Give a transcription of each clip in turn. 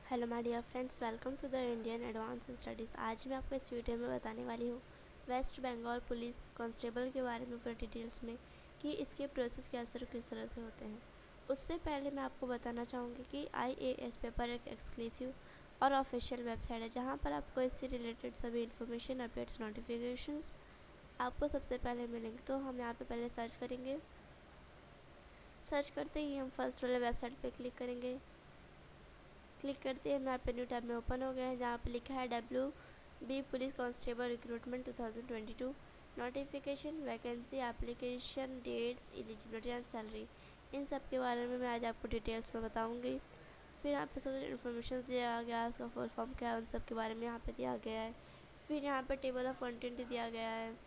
Hello my dear friends, welcome to the Indian advance studies. आज मैं आपको इस वीडियो में बताने वाली हूँ वेस्ट बंगाल पुलिस कांस्टेबल के बारे में पूरी डिटेल्स में कि इसके प्रोसेस कैसे और किस तरह से होते हैं। उससे पहले मैं आपको बताना चाहूँगी कि IAS पेपर एक एक्सक्लूसिव और ऑफिशियल वेबसाइट है जहाँ पर आपको इससे रिलेटेड सभी इन्फॉर्मेशन, अपडेट्स, नोटिफिकेशंस आपको सबसे पहले मिलेंगे। तो हम यहाँ पर पहले सर्च करेंगे। सर्च करते ही हम फर्स्ट वाले वेबसाइट पर क्लिक करेंगे। क्लिक करते हैं, यहाँ पे न्यू टैब में ओपन हो गया है जहाँ पे लिखा है WB police constable recruitment 2022 notification, vacancy, application dates, eligibility and salary. इन सब के बारे में मैं आज आपको डिटेल्स में बताऊंगी। फिर यहाँ पे सब इन्फॉर्मेशन दिया गया है, उसका फुल फॉर्म क्या है उन सब के बारे में यहाँ पे दिया गया है। फिर यहाँ पे टेबल ऑफ कंटेंट दिया गया है,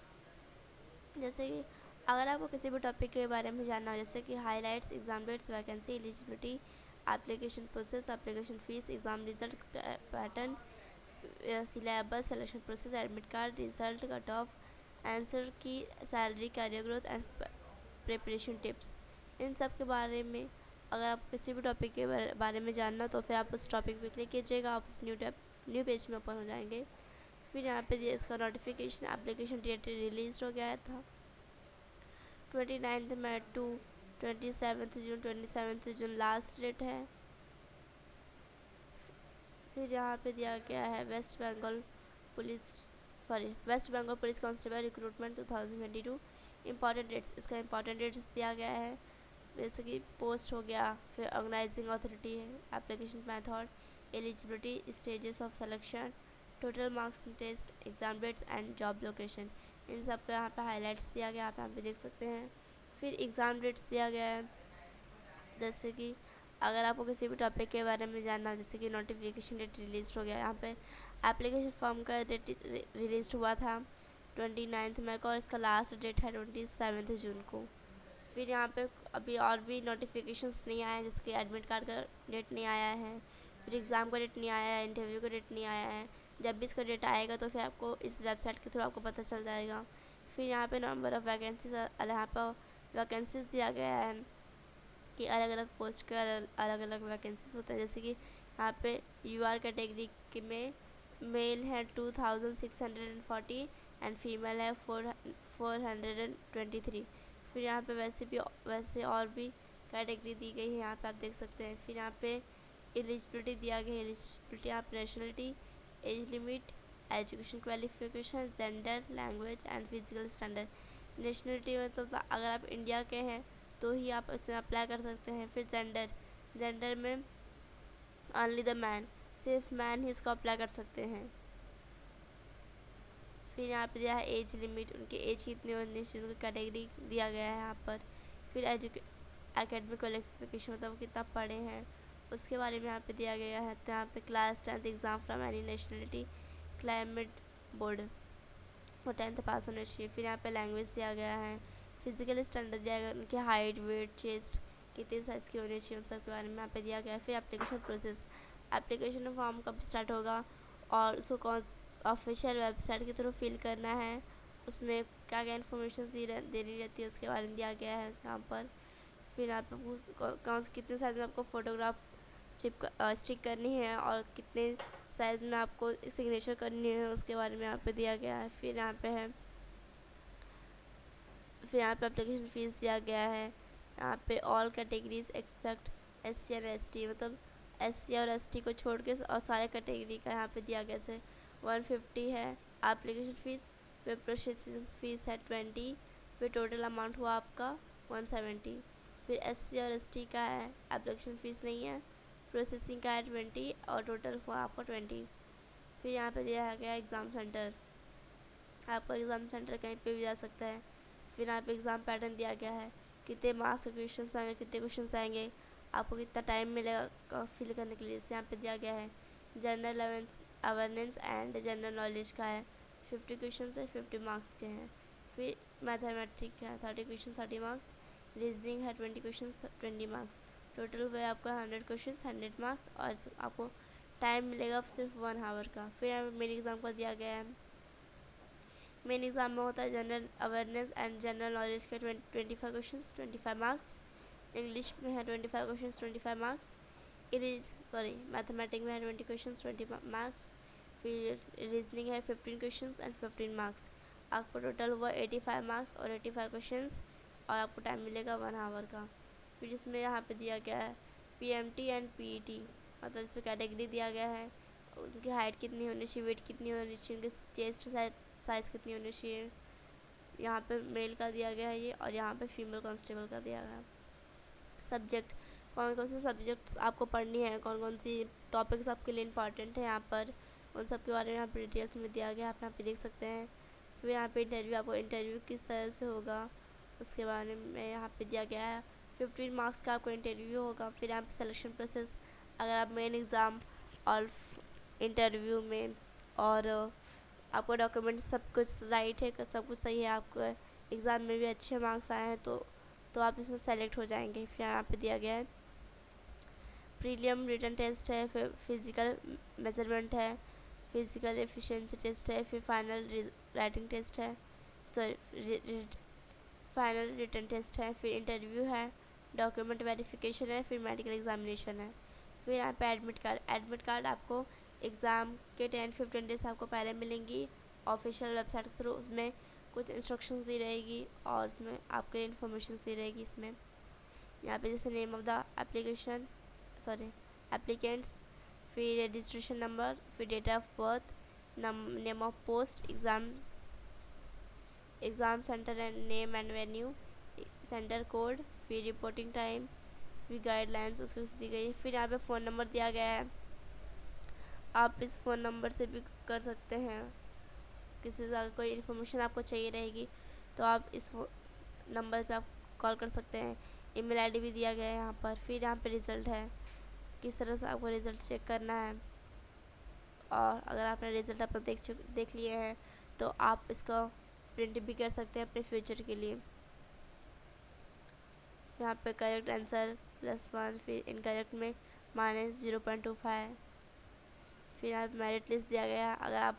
जैसे कि अगर आपको किसी भी टॉपिक के बारे में जानना हो, जैसे कि highlights, exam dates, vacancy, eligibility, application process, application fees, exam result pattern, syllabus, selection process, admit card, result, cut off, answer key, salary, career growth and preparation tips, इन सब के बारे में अगर आप किसी भी टॉपिक के बारे में जानना तो फिर आप उस टॉपिक पे क्लिक कीजिएगा, आप उस न्यू पेज में ओपन हो जाएंगे। फिर यहाँ पे इसका नोटिफिकेशन, एप्लीकेशन डेट रिलीज हो गया था 29 मई टू 27 जून लास्ट डेट है। फिर यहाँ पे दिया गया है West Bengal police constable recruitment 2022 important dates. इसका इंपॉर्टेंट डेट्स दिया गया है, जैसे कि पोस्ट हो गया, फिर ऑर्गेनाइजिंग अथॉरिटी है, application method, eligibility, stages of selection, total marks test, exam dates and job location. इन सब का यहाँ पे हाईलाइट्स दिया गया, आप यहाँ पे देख सकते हैं। फिर एग्ज़ाम डेट्स दिया गया है, जैसे कि अगर आपको किसी भी टॉपिक के बारे में जानना हो, जैसे कि नोटिफिकेशन डेट रिलीज हो गया, यहाँ पे एप्लीकेशन फॉर्म का डेट रिलीज हुआ था 29 मई को और इसका लास्ट डेट है 27 जून को। फिर यहाँ पे अभी और भी नोटिफिकेशंस नहीं आए हैं, जैसे कि एडमिट कार्ड का डेट नहीं आया है, फिर एग्ज़ाम का डेट नहीं आया है, इंटरव्यू का डेट नहीं आया है। जब भी इसका डेट आएगा तो फिर आपको इस वेबसाइट के थ्रू आपको पता चल जाएगा। फिर यहाँ पे नंबर ऑफ़ वैकेंसीज, यहाँ पर वैकेंसीज दिया गया है कि अलग अलग पोस्ट के अलग अलग वैकेंसीज होते हैं, जैसे कि यहाँ पे UR कैटेगरी के में मेल है 2640 एंड फीमेल है 423। फिर यहाँ पे वैसे और भी कैटेगरी दी गई है, यहाँ पे आप देख सकते हैं। फिर यहाँ पे एलिजिबिलिटी दिया गया है, एलिजिबिलिटी यहाँ पे nationality, age limit, education qualification, gender, language and physical standard. Nationality मतलब अगर आप इंडिया के हैं तो ही आप इसमें अप्लाई कर सकते हैं। फिर जेंडर में ओनली द मैन, सिर्फ मैन ही इसको अप्लाई कर सकते हैं। फिर यहाँ पे दिया है एज लिमिट, उनकी एज कितनी होनी चाहिए, उनकी कैटेगरी दिया गया है यहाँ पर। फिर एकेडमिक क्वालिफिकेशन मतलब कितना पढ़े हैं उसके बारे में यहाँ पे दिया गया है। तो यहाँ पे class 10th exam from any nationality, climate board, वो 10th पास होना चाहिए। फिर यहाँ पे लैंग्वेज दिया गया है, फिजिकल स्टैंडर्ड दिया गया, उनके हाइट, वेट, चेस्ट कितने साइज़ की होनी चाहिए उन सब के बारे में यहाँ पे दिया गया है। फिर एप्लीकेशन प्रोसेस, एप्लीकेशन फॉर्म कब स्टार्ट होगा और उसको कौन ऑफिशियल वेबसाइट के थ्रू फिल करना है, उसमें क्या क्या इन्फॉर्मेशन देनी रहती है उसके बारे में दिया गया है यहाँ पर। फिर यहाँ पर कौन से कितने साइज़ में आपको फ़ोटोग्राफ स्टिक करनी है और कितने साइज़ में आपको सिग्नेचर करनी है उसके बारे में यहाँ पे दिया गया है। फिर यहाँ पे एप्लीकेशन फ़ीस दिया गया है। यहाँ पे ऑल कैटेगरीज एक्सपेक्ट SC और ST, मतलब SC और ST को छोड़ के और सारे कैटेगरी का यहाँ पे दिया गया। जैसे 150 है एप्लीकेशन फ़ीस, फिर प्रोसेसिंग फ़ीस है 20, फिर टोटल अमाउंट हुआ आपका 170। फिर SC और ST का है एप्लीकेशन फ़ीस नहीं है, प्रोसेसिंग का है 20 और टोटल हुआ आपका 20। फिर यहाँ पे दिया गया एग्ज़ाम सेंटर, आपका एग्ज़ाम सेंटर कहीं पे भी जा सकता है। फिर यहाँ पे एग्ज़ाम पैटर्न दिया गया है, कितने मार्क्स के क्वेश्चन आएंगे, कितने क्वेश्चन आएंगे, आपको कितना टाइम मिलेगा फिल करने के लिए, इसे यहाँ पे दिया गया है। General awareness and general knowledge का है 50 क्वेश्चन है, 50 मार्क्स के हैं। फिर मैथमेटिक्स है 30 क्वेश्चन 30 मार्क्स, रीजनिंग है 20 क्वेश्चन 20 मार्क्स। टोटल हुआ आपका 100 क्वेश्चन 100 मार्क्स और आपको टाइम मिलेगा सिर्फ 1 आवर का। फिर यहाँ पे मेरे एग्ज़ाम का दिया गया है, मेन एग्ज़ाम में होता है general awareness and general knowledge के 25 क्वेश्चन 25 मार्क्स, इंग्लिश में है 25 क्वेश्चन 25 मार्क्स, मैथमेटिक्स में है 20 क्वेश्चन 20 मार्क्स। फिर रीजनिंग है 15 क्वेश्चन एंड 15 मार्क्स। आपको टोटल हुआ 85 मार्क्स और 85 क्वेश्चंस, और आपको टाइम मिलेगा 1 आवर का। फिर इसमें यहाँ पे दिया गया है PMT एंड PET, मतलब इसमें कैटेगरी दिया गया है, उसकी हाइट कितनी होनी चाहिए, वेट कितनी होनी चाहिए, उनकी चेस्ट साइज़ कितनी होनी चाहिए। यहाँ पे मेल का दिया गया है ये, और यहाँ पे फीमेल कांस्टेबल का दिया गया है। सब्जेक्ट, कौन कौन से सब्जेक्ट्स आपको पढ़नी है, कौन कौन सी टॉपिक्स आपके लिए इंपॉर्टेंट है, यहाँ पर उन सब के बारे में यहाँ पर डिटेल्स में दिया गया है, आप यहाँ पे देख सकते हैं। फिर यहाँ पे इंटरव्यू, आपको इंटरव्यू किस तरह से होगा उसके बारे में यहाँ पे दिया गया है। 15 मार्क्स का आपको इंटरव्यू होगा। फिर यहाँ पे सिलेक्शन प्रोसेस, अगर आप मेन एग्ज़ाम और इंटरव्यू में और आपको डॉक्यूमेंट सब कुछ राइट है, सब कुछ सही है, आपको एग्ज़ाम में भी अच्छे मार्क्स आए हैं तो आप इसमें सेलेक्ट हो जाएंगे। फिर यहाँ पे दिया गया है प्रीलियम रिटन टेस्ट है, फिर फिज़िकल मेजरमेंट है, फिज़िकल एफिशिएंसी टेस्ट है, फिर फाइनल राइटिंग टेस्ट है, फाइनल रिटन टेस्ट है, फिर इंटरव्यू है, डॉक्यूमेंट वेरिफिकेशन है, फिर मेडिकल एग्जामिनेशन है। फिर यहाँ पे एडमिट कार्ड आपको एग्ज़ाम के 10-15 डेज आपको पहले मिलेंगी ऑफिशियल वेबसाइट के थ्रू। उसमें कुछ इंस्ट्रक्शंस दी रहेगी और उसमें आपके इन्फॉर्मेशन दी रहेगी। इसमें यहाँ पे जैसे नेम ऑफ द एप्लीकेंट्स, फिर रजिस्ट्रेशन नंबर, फिर date of birth, name of post, exam centre and name and venue, centre code, फिर रिपोर्टिंग टाइम, फिर गाइडलाइंस उसको दी गई है। फिर यहाँ पे फ़ोन नंबर दिया गया है, आप इस फ़ोन नंबर से भी कर सकते हैं। किसी से कोई इन्फॉर्मेशन आपको चाहिए रहेगी तो आप इस नंबर पे आप कॉल कर सकते हैं। ईमेल आईडी भी दिया गया है यहाँ पर। फिर यहाँ पे रिज़ल्ट है, किस तरह से आपको रिज़ल्ट चेक करना है, और अगर आपने रिज़ल्ट अपना देख लिए हैं तो आप इसका प्रिंट भी कर सकते हैं अपने फ्यूचर के लिए। यहाँ पे करेक्ट आंसर +1, फिर इनकरेक्ट में -0.25। फिर यहाँ पे मेरिट लिस्ट दिया गया है, अगर आप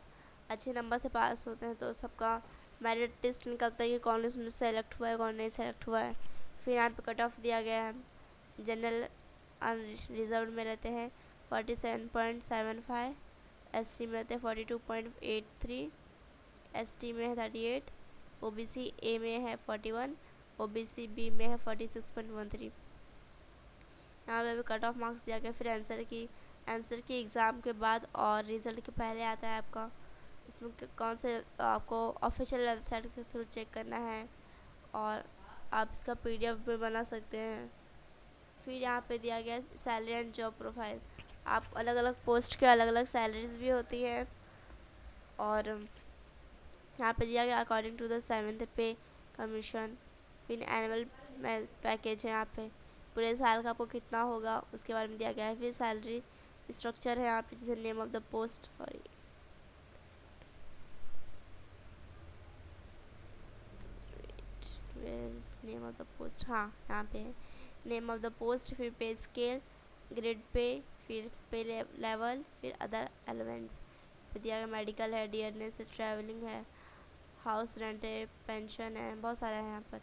अच्छे नंबर से पास होते हैं तो सबका मेरिट लिस्ट निकलता है कि कौन इसमें सेलेक्ट हुआ है कौन नहीं सेलेक्ट हुआ है। फिर यहाँ पे कट ऑफ दिया गया है, जनरल रिजर्व में रहते हैं 47.75, SC में रहते हैं 42.83, ST में है 38, OBC A में है 41, OBC B में है 46.13। यहाँ पे भी कट ऑफ मार्क्स दिया गया। फिर आंसर की एग्ज़ाम के बाद और रिज़ल्ट के पहले आता है आपका, उसमें कौन से आपको ऑफिशियल वेबसाइट के थ्रू चेक करना है, और आप इसका PDF भी बना सकते हैं। फिर यहाँ पे दिया गया सैलरी एंड जॉब प्रोफाइल, आप अलग अलग पोस्ट के अलग अलग सैलरीज भी होती हैं, और यहाँ पे दिया गया अकॉर्डिंग टू द 7th पे कमीशन। फिर एनुअल पैकेज है, यहाँ पे पूरे साल का आपको कितना होगा उसके बारे में दिया गया है। फिर सैलरी स्ट्रक्चर है यहाँ पे, जैसे name of the post, name of the post, हाँ यहाँ पे है नेम ऑफ द पोस्ट, फिर पे स्केल, ग्रेड पे, फिर पे लेवल, फिर अदर एलिमेंट्स। फिर दिया गया मेडिकल है, डियरनेस है, ट्रैवलिंग है, हाउस रेंट है, पेंशन है, बहुत सारा है यहाँ पर।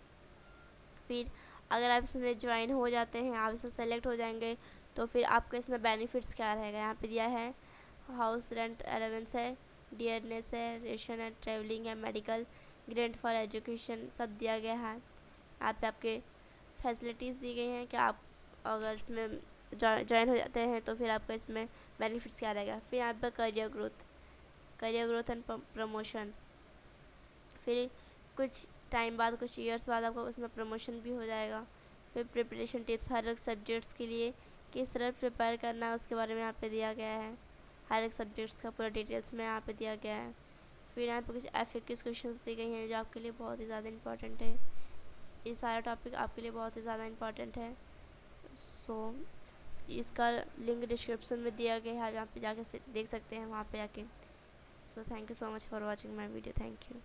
फिर अगर आप इसमें ज्वाइन हो जाते हैं, आप इसमें सेलेक्ट हो जाएंगे तो फिर आपको इसमें बेनिफिट्स क्या रहेगा। यहाँ पे दिया है हाउस रेंट अलाउंस है, डियरनेस है, रेशन है, ट्रैवलिंग है, मेडिकल, ग्रांट फॉर एजुकेशन, सब दिया गया है। यहाँ पे आपके फैसिलिटीज़ दी गई हैं कि आप अगर इसमें ज्वाइन हो जाते हैं तो फिर आपका इसमें बेनिफिट्स क्या रहेगा। फिर यहाँ पर करियर ग्रोथ एंड प्रमोशन, फिर कुछ टाइम बाद, कुछ ईयर्स बाद आपको उसमें प्रमोशन भी हो जाएगा। फिर प्रिपरेशन टिप्स, हर एक सब्जेक्ट्स के लिए किस तरह प्रिपेयर करना है उसके बारे में यहाँ पे दिया गया है। हर एक सब्जेक्ट्स का पूरा डिटेल्स में यहाँ पे दिया गया है। फिर यहाँ पे कुछ FAQ क्वेश्चंस दी गई हैं जो आपके लिए बहुत ही ज़्यादा इंपॉर्टेंट है। ये सारा टॉपिक आपके लिए बहुत ही ज़्यादा इंपॉर्टेंट है। सो इसका लिंक डिस्क्रिप्शन में दिया गया है, यहाँ पे जाके देख सकते हैं वहाँ पे आके। So thank you so much for watching my video. Thank you.